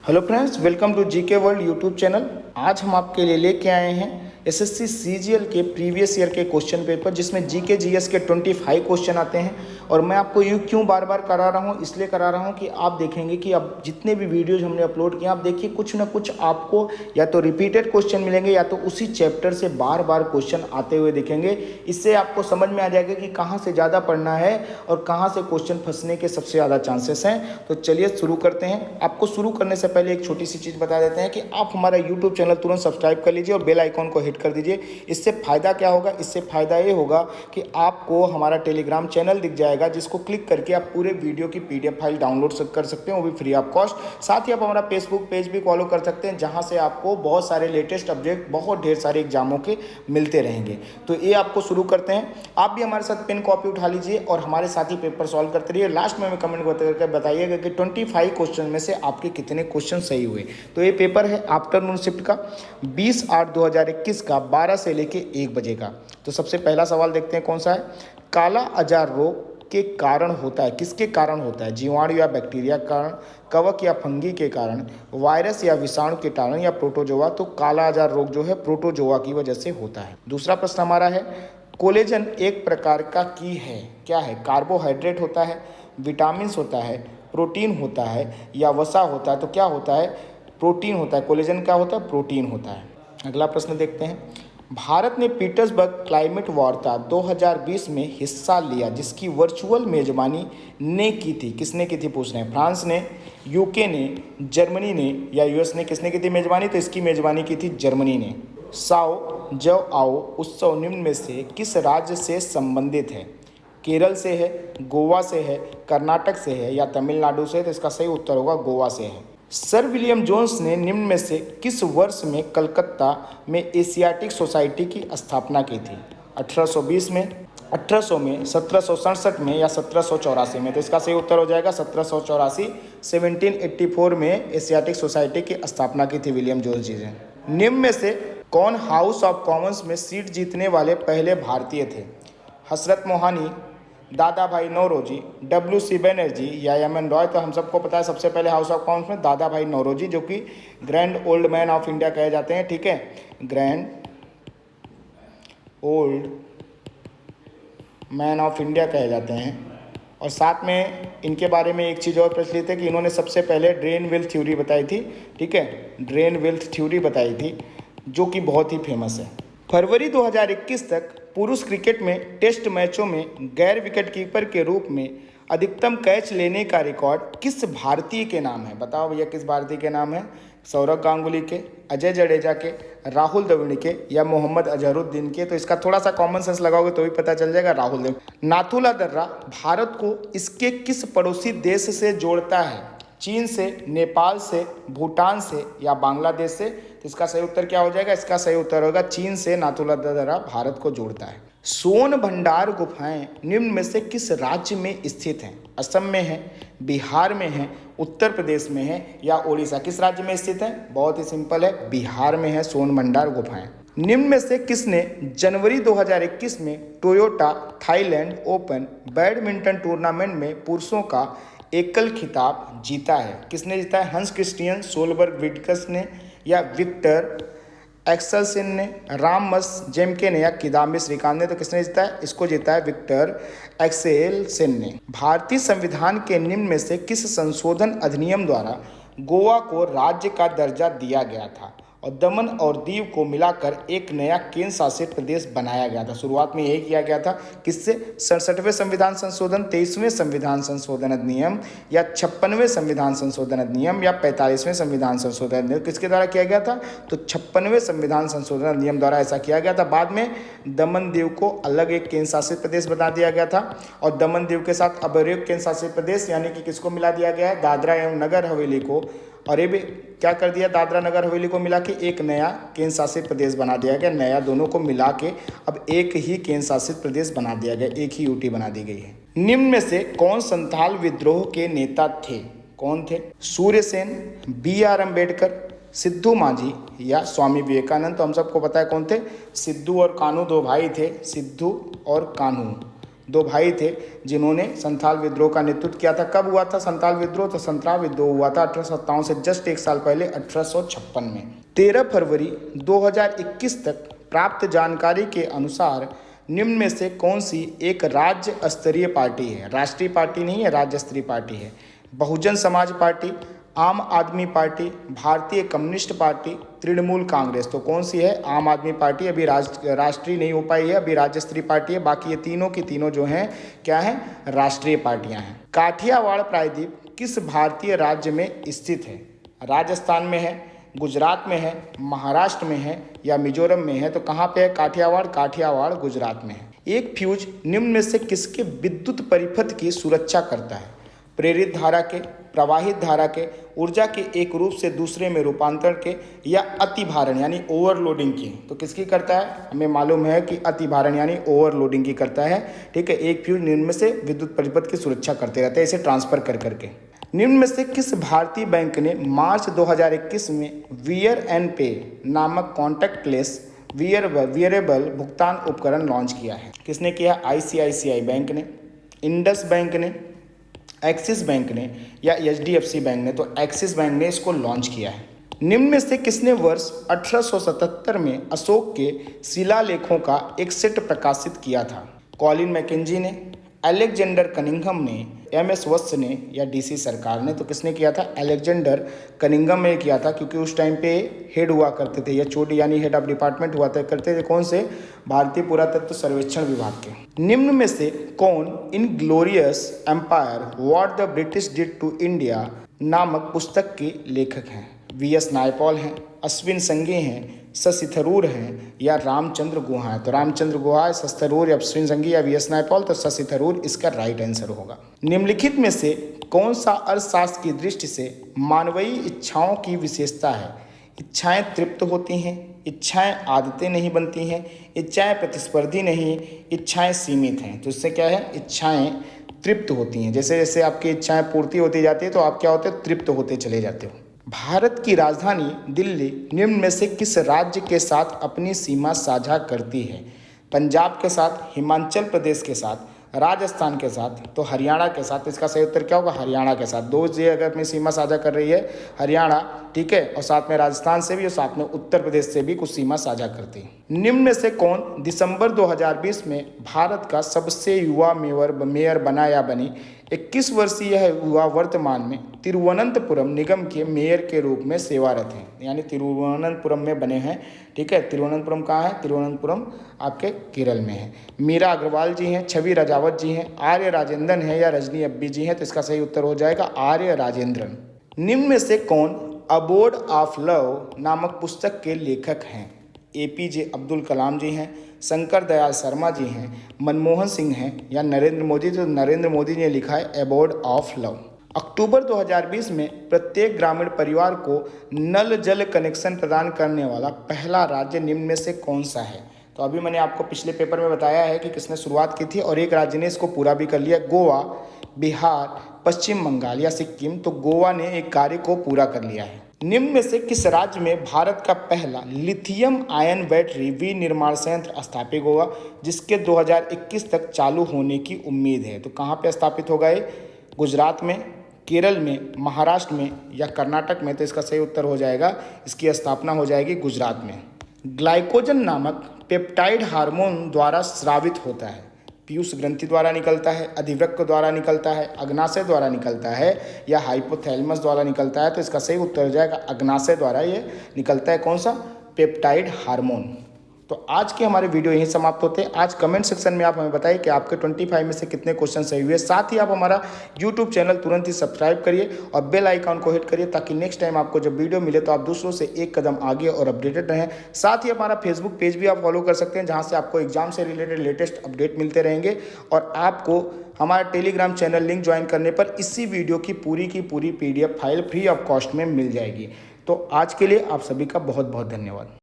Hello friends, welcome to GK world YouTube channel. आज हम आपके लिए लेके आए हैं एसएससी सीजीएल के प्रीवियस ईयर के क्वेश्चन पेपर, जिसमें जीके जीएस के 25 क्वेश्चन आते हैं। और मैं आपको ये क्यों बार बार करा रहा हूँ, इसलिए करा रहा हूँ कि आप देखेंगे कि अब जितने भी वीडियोज हमने अपलोड किए, आप देखिए कुछ ना कुछ आपको या तो रिपीटेड क्वेश्चन मिलेंगे या तो उसी चैप्टर से बार बार क्वेश्चन आते हुए दिखेंगे। इससे आपको समझ में आ जाएगा कि कहाँ से ज़्यादा पढ़ना है और कहाँ से क्वेश्चन फंसने के सबसे ज़्यादा चांसेस हैं। तो चलिए शुरू करते हैं। आपको शुरू करने से पहले एक छोटी सी चीज़ बता देते हैं कि आप हमारा यूट्यूब चैनल तुरंत सब्सक्राइब कर लीजिए और बेल आइकॉन को हिट कर दीजिए। इससे फ़ायदा क्या होगा? इससे फ़ायदा ये होगा कि आपको हमारा टेलीग्राम चैनल दिख जाएगा, जिसको क्लिक करके आप पूरे वीडियो की पीडीएफ फाइल डाउनलोड कर सकते हैं, वो भी फ्री ऑफ कॉस्ट। साथ ही आप हमारा फेसबुक पेज भी फॉलो कर सकते हैं, जहाँ से आपको बहुत सारे लेटेस्ट अपडेट बहुत ढेर सारे एग्जामों के मिलते रहेंगे। तो ये आपको शुरू करते हैं। आप भी हमारे साथ पेन कॉपी उठा लीजिए और हमारे साथ ही पेपर सॉल्व करते रहिए। लास्ट में हमें कमेंट करके बताइएगा कि 25 क्वेश्चन में से आपके कितने क्वेश्चन सही हुए। तो ये पेपर है आफ्टरनून शिफ्ट का, 20/8/2021 का 12 से लेके 1 बजे का। तो सबसे पहला सवाल देखते हैं कौन सा है। काला अजार रोग के कारण होता है, किसके कारण होता है? जीवाणु या बैक्टीरिया के कारण, कवक या फंगी के कारण, वायरस या विषाणु के कारण, या प्रोटोजोआ? तो काला अजार रोग जो है प्रोटोजोआ की वजह से होता है। दूसरा प्रश्न हमारा है, कोलेजन एक प्रकार का की है, क्या है? कार्बोहाइड्रेट होता है, विटामिन होता है, प्रोटीन होता है, या वसा होता है? तो क्या होता है? प्रोटीन होता है। कोलेजन क्या होता है? प्रोटीन होता है। अगला प्रश्न देखते हैं। भारत ने पीटर्सबर्ग क्लाइमेट वार्ता 2020 में हिस्सा लिया, जिसकी वर्चुअल मेजबानी ने की थी। किसने की थी पूछ रहे हैं। फ्रांस ने, यूके ने, जर्मनी ने, या यूएस ने? किसने की थी मेजबानी? तो इसकी मेजबानी की थी जर्मनी ने। साओ जौ आओ उत्सव निम्न में से किस राज्य से संबंधित है? केरल से है, गोवा से है, कर्नाटक से है, या तमिलनाडु से? तो इसका सही उत्तर होगा गोवा से है। सर विलियम जोन्स ने निम्न में से किस वर्ष में कलकत्ता में एशियाटिक सोसाइटी की स्थापना की थी? 1820 में, 1800 में, 1767 में, या 1784 में? तो इसका सही उत्तर हो जाएगा 1784। 1784 में एशियाटिक सोसाइटी की स्थापना की थी विलियम जोन्स जी ने। निम्न में से कौन हाउस ऑफ कॉमन्स में सीट जीतने वाले पहले भारतीय थे? हसरत मोहानी, दादा भाई नौरोजी, WC बनर्जी, या एम.एन. रॉय? तो हम सबको पता है सबसे पहले हाउस ऑफ कॉमन्स में दादा भाई नौरोजी, जो कि grand old man of India कहे जाते हैं। ठीक है, grand old man of India कहे जाते हैं। और साथ में इनके बारे में एक चीज़ और प्रचलित है कि इन्होंने सबसे पहले ड्रेन वेल्थ थ्योरी बताई थी। ठीक है, ड्रेन वेल्थ थ्योरी बताई थी, जो कि बहुत ही फेमस है। फरवरी 2021 तक पुरुष क्रिकेट में टेस्ट मैचों में गैर विकेटकीपर के रूप में अधिकतम कैच लेने का रिकॉर्ड किस भारतीय के नाम है? बताओ भैया, किस भारतीय के नाम है? सौरव गांगुली के, अजय जडेजा के, राहुल द्रविड़ के, या मोहम्मद अजहरुद्दीन के? तो इसका थोड़ा सा कॉमन सेंस लगाओगे तो भी पता चल जाएगा, राहुल द्रविड़। नाथुला दर्रा भारत को इसके किस पड़ोसी देश से जोड़ता है? चीन से, नेपाल से, भूटान से, या बांग्लादेश से? तो इसका सही उत्तर क्या हो जाएगा? इसका सही उत्तर होगा चीन से नाथुला दर्रा भारत को जोड़ता है। सोन भंडार गुफाएं निम्न में से किस राज्य में स्थित हैं? असम में है, बिहार में है, उत्तर प्रदेश में है, या ओडिशा? किस राज्य में स्थित है? बहुत ही सिंपल है, बिहार में है सोन भंडार गुफाएं। निम्न में से किसने जनवरी 2021 में Toyota Thailand open badminton tournament में पुरुषों का एकल खिताब जीता है? किसने जीता है? हंस क्रिस्टियन सोलबर्ग विडकस ने, या विक्टर एक्सेलसन ने, रामस जेमके ने, या किदाम्बी श्रीकांत ने? तो किसने जीता है? इसको जीता है विक्टर एक्सेलसन ने। भारतीय संविधान के निम्न में से किस संशोधन अधिनियम द्वारा गोवा को राज्य का दर्जा दिया गया था और दमन और दीव को मिलाकर एक नया केंद्र शासित प्रदेश बनाया गया था? शुरुआत में यही किया गया था। किससे? 67वें संविधान संशोधन, 23वें संविधान संशोधन अधिनियम, या 56वें संविधान संशोधन अधिनियम, या 45वें संविधान संशोधन अधिनियम? किसके द्वारा किया गया था? तो 56वें संविधान संशोधन अधिनियम द्वारा ऐसा किया गया था। बाद में दमन दीव को अलग एक केंद्र शासित प्रदेश बना दिया गया था, और दमन दीव के साथ अब एक केंद्र शासित प्रदेश यानी कि किसको मिला दिया गया है? दादरा एवं नगर हवेली को। और ये भी क्या कर दिया? दादरा नगर हवेली को मिला के एक नया केंद्र शासित प्रदेश बना दिया गया। नया दोनों को मिला के अब एक ही केंद्र शासित प्रदेश बना दिया गया, एक ही यूटी बना दी गई है। निम्न में से कौन संथाल विद्रोह के नेता थे? कौन थे? सूर्यसेन, BR अम्बेडकर, सिद्धू मांझी, या स्वामी विवेकानंद? तो हम सबको पता है कौन थे। सिद्धू और कान्हू दो भाई थे, सिद्धू और कान्हू दो भाई थे जिन्होंने संथाल विद्रोह का नेतृत्व किया था। कब हुआ था संथाल विद्रोह? तो संथाल विद्रोह हुआ था 1857 से जस्ट एक साल पहले 1856 में। 13 फरवरी 2021 तक प्राप्त जानकारी के अनुसार निम्न में से कौन सी एक राज्य स्तरीय पार्टी है? राष्ट्रीय पार्टी नहीं है, राज्य स्तरीय पार्टी है। बहुजन समाज पार्टी, आम आदमी पार्टी, भारतीय कम्युनिस्ट पार्टी, तृणमूल कांग्रेस। तो कौन सी है? आम आदमी पार्टी अभी राष्ट्रीय नहीं हो पाई है, अभी राज्य स्तरीय पार्टी है। बाकी ये तीनों की तीनों जो हैं क्या हैं? राष्ट्रीय पार्टियां हैं। काठियावाड़ प्रायद्वीप किस भारतीय राज्य में स्थित है? राजस्थान में है, गुजरात में है, महाराष्ट्र में है या मिजोरम में है? तो कहाँ पे है काठियावाड़? काठियावाड़ गुजरात में है। एक फ्यूज निम्न में से किसके विद्युत परिपथ की सुरक्षा करता है? प्रेरित धारा के, प्रवाहित धारा के, ऊर्जा के एक रूप से दूसरे में रूपांतरण के, या अतिभारण यानी ओवरलोडिंग की? तो किसकी करता है? हमें मालूम है कि अतिभारण यानी ओवरलोडिंग की करता है। ठीक है, एक फ्यूज निम्न में से विद्युत परिपथ की सुरक्षा करते रहते हैं, इसे ट्रांसफर कर करके। निम्न में से किस भारतीय बैंक ने मार्च 2021 में वियर एंड पे नामक कॉन्टैक्टलेस वियरेबल भुगतान उपकरण लॉन्च किया है? किसने किया? आईसीआईसीआई बैंक ने, इंडस बैंक ने, एक्सिस बैंक ने या एचडीएफसी बैंक ने? तो एक्सिस बैंक ने इसको लॉन्च किया है। निम्न में से किसने वर्ष 1877 में अशोक के शिलालेखों का एक सेट प्रकाशित किया था? कॉलिन मैकेंजी ने, अलेक्जेंडर कनिंघम ने, एमएस वत्स ने या डीसी सरकार ने? तो किसने किया था? अलेक्जेंडर कनिंघम ने किया था, क्योंकि उस टाइम पे हेड हुआ करते थे या चोटी यानी हेड ऑफ डिपार्टमेंट हुआ करते थे। कौन से? भारतीय पुरातत्व सर्वेक्षण विभाग के। निम्न में से कौन inglorious empire what the British did to India नामक पुस्तक के लेखक हैं? वीएस नायपॉल हैं, अश्विन संघी हैं, शशि थरूर हैं या रामचंद्र गुहा है? तो रामचंद्र गुहा, शशि थरूर या अश्विन संघी या वीएस नायपॉल? तो शशि थरूर इसका राइट आंसर होगा। निम्नलिखित में से कौन सा अर्थशास्त्र की दृष्टि से मानवीय इच्छाओं की विशेषता है? इच्छाएं तृप्त होती हैं, इच्छाएं आदतें नहीं बनती हैं, इच्छाएं प्रतिस्पर्धी नहीं, इच्छाएं सीमित हैं। तो इससे क्या है? इच्छाएं तृप्त होती हैं। जैसे जैसे आपकी इच्छाएं पूर्ति होती जाती है तो आप क्या होते हो? तृप्त होते चले जाते हो। भारत की राजधानी दिल्ली निम्न में से किस राज्य के साथ अपनी सीमा साझा करती है? पंजाब के साथ, हिमाचल प्रदेश के साथ, राजस्थान के साथ, तो हरियाणा के साथ। इसका सही उत्तर क्या होगा? हरियाणा के साथ। दो जगह अपनी सीमा साझा कर रही है, हरियाणा, ठीक है, और साथ में राजस्थान से भी और साथ में उत्तर प्रदेश से भी कुछ सीमा साझा करती है। निम्न में से कौन दिसंबर 2020 में भारत का सबसे युवा मेयर बना या बनी? 21 वर्षीय युवा वर्तमान में तिरुवनंतपुरम निगम के मेयर के रूप में सेवारत हैं, यानी तिरुवनंतपुरम में बने हैं। ठीक है, तिरुवनंतपुरम कहाँ है? तिरुवनंतपुरम आपके केरल में है। मीरा अग्रवाल जी हैं, छवि राजावत जी हैं, आर्य राजेंद्रन है या रजनी अब्बी जी हैं? तो इसका सही उत्तर हो जाएगा आर्य राजेंद्रन। निम्न में से कौन अबोर्ड ऑफ लव नामक पुस्तक के लेखक हैं? एपीजे अब्दुल कलाम जी हैं, शंकर दयाल शर्मा जी हैं, मनमोहन सिंह हैं या नरेंद्र मोदी? तो नरेंद्र मोदी ने लिखा है अबोर्ड ऑफ लव। अक्टूबर 2020 में प्रत्येक ग्रामीण परिवार को नल जल कनेक्शन प्रदान करने वाला पहला राज्य निम्न में से कौन सा है? तो अभी मैंने आपको पिछले पेपर में बताया है कि किसने शुरुआत की थी और एक राज्य ने इसको पूरा भी कर लिया, गोवा, बिहार, पश्चिम बंगाल या सिक्किम? तो गोवा ने एक कार्य को पूरा कर लिया है। निम्न में से किस राज्य में भारत का पहला लिथियम आयन बैटरी विनिर्माण संयंत्र स्थापित होगा, जिसके 2021 तक चालू होने की उम्मीद है? तो कहाँ पे स्थापित होगा ये? गुजरात में, केरल में, महाराष्ट्र में या कर्नाटक में? तो इसका सही उत्तर हो जाएगा, इसकी स्थापना हो जाएगी गुजरात में। ग्लाइकोजन नामक पेप्टाइड हार्मोन द्वारा स्रावित होता है? पीयूष ग्रंथि द्वारा निकलता है, अधिवृक्क द्वारा निकलता है, अग्नाशय द्वारा निकलता है या हाइपोथैलेमस द्वारा निकलता है? तो इसका सही उत्तर हो जाएगा अग्नाशय द्वारा ये निकलता है। कौन सा? Peptide hormone. तो आज के हमारे वीडियो यहीं समाप्त होते हैं। आज कमेंट सेक्शन में आप हमें बताइए कि आपके 25 में से कितने क्वेश्चन सही हुए। साथ ही आप हमारा यूट्यूब चैनल तुरंत ही सब्सक्राइब करिए और बेल आइकॉन को हिट करिए, ताकि नेक्स्ट टाइम आपको जब वीडियो मिले तो आप दूसरों से एक कदम आगे और अपडेटेड रहें। साथ ही हमारा फेसबुक पेज भी आप फॉलो कर सकते हैं, जहाँ से आपको एग्जाम से रिलेटेड लेटेस्ट अपडेट मिलते रहेंगे और आपको हमारा टेलीग्राम चैनल लिंक ज्वाइन करने पर इसी वीडियो की पूरी PDF file free of cost में मिल जाएगी। तो आज के लिए आप सभी का बहुत बहुत धन्यवाद।